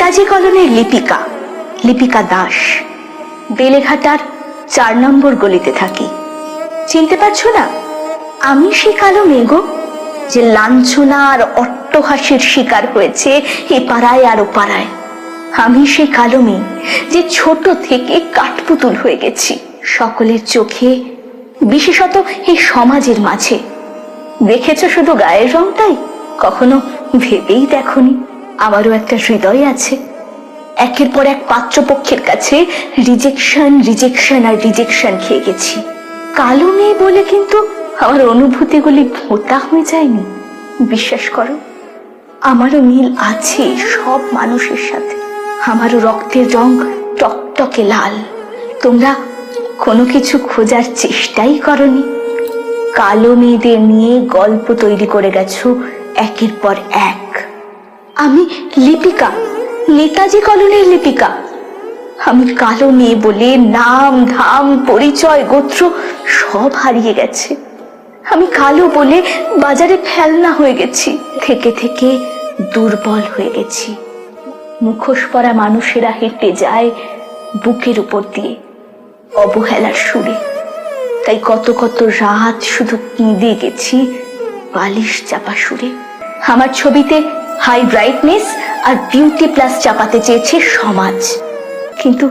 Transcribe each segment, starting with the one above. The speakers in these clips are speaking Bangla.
নেতাজি কলোনির লিপিকা, লিপিকা দাস। বেলেঘাটার 4 নম্বর গলিতে থাকি। চিনতে পারছো না? আমি সেই কালো মেঘ যে লাঞ্ছনা আর অট্টহাসির শিকার হয়েছে এ পাড়ায় আর ও পাড়ায়। আমি সেই কালো মেয়ে যে ছোট থেকে কাঠপুতুল হয়ে গেছি সকলের চোখে, বিশেষত এই সমাজের মাঝে। দেখেছ শুধু গায়ের রংটাই, কখনো ভেবেই দেখনি আমারও একটা হৃদয় আছে। একের পর এক পাত্রপক্ষের কাছে রিজেকশন রিজেকশন আর রিজেকশন খেয়ে গেছি। কালো মেয়ে বলে কিন্তু আমার অনুভূতিগুলি ভোঁতা হয়ে যায়নি। বিশ্বাস করো, আমারও মিল আছে সব মানুষের সাথে। আমারও রক্তের রং টকটকে লাল। তোমরা কোনো কিছু খোঁজার চেষ্টাই করনি। কালো মেয়েদের নিয়ে গল্প তৈরি করে গেছো একের পর এক। আমি লিপিকা, নেতাজি কলোনির লিপিকা। আমি কালো মেয়ে বলে নাম ধাম পরিচয় গোত্র সব হারিয়ে গেছে। আমি কালো বলে বাজারে ফেলনা হয়ে গেছি, থেকে থেকে দুর্বল হয়ে গেছি। মুখোশ পরা মানুষেরা হেঁটে যায় বুকের উপর দিয়ে অবহেলার সুরে। তাই কত কত রাত শুধু কেঁদে গেছি বালিশ চাপা সুরে। আমার ছবিতে হাই ব্রাইটনেস আর বিউটি প্লাস চাপাতে চেয়েছে সমাজ, কিন্তু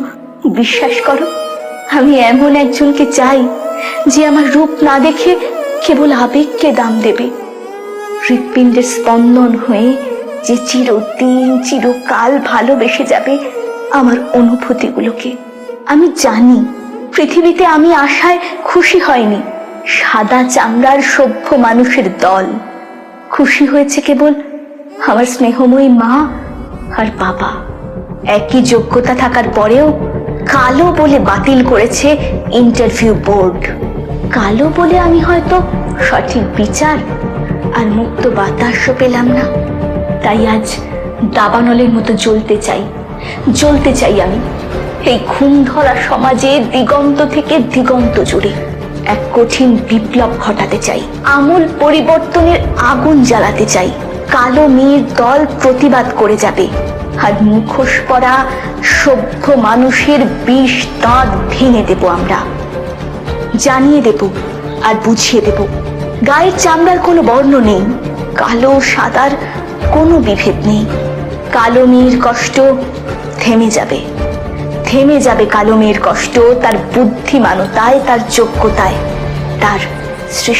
বিশ্বাস করো, আমি এমন একজনকে চাই যে আমার রূপ না দেখে কেবল আবেগকে দাম দেবে। হৃৎপিণ্ডের স্পন্দন হয়ে যে চিরদিন চিরকাল ভালোবেসে যাবে আমার অনুভূতিগুলোকে। আমি জানি পৃথিবীতে আমি আশায় খুশি হয়নি সাদা চামড়ার সভ্য মানুষের দল। খুশি হয়েছে কেবল আমার স্নেহময়ী মা আর বাবা। একই যোগ্যতা থাকার পরেও কালো বলে বাতিল করেছে ইন্টারভিউ বোর্ড। কালো বলে আমি হয়তো সঠিক বিচার আর মুক্ত বাতাসও পেলাম না। তাই আজ দাবানলের মতো জ্বলতে চাই আমি এই ঘুম ধরা সমাজে দিগন্ত থেকে দিগন্ত জুড়ে। এক কঠিন বিপ্লব ঘটাতে চাই, আমূল পরিবর্তনের আগুন জ্বালাতে চাই। কালো মেয়ের দল প্রতিবাদ করে যাবে, আর মুখোশ পরা সভ্য মানুষের বিষ দাঁত ভেঙে দেব আমরা। জানিয়ে দেব আর বুঝিয়ে দেব, গায়ের চামড়ার কোনো বর্ণ নেই, কালো সাদার কোনো বিভেদ নেই। কালো মেয়ের কষ্ট থেমে যাবে, থেমে যাবে কালো মেয়ের কষ্ট, তার বুদ্ধিমানতায়, তার যোগ্যতায়, তার সৃষ্টি।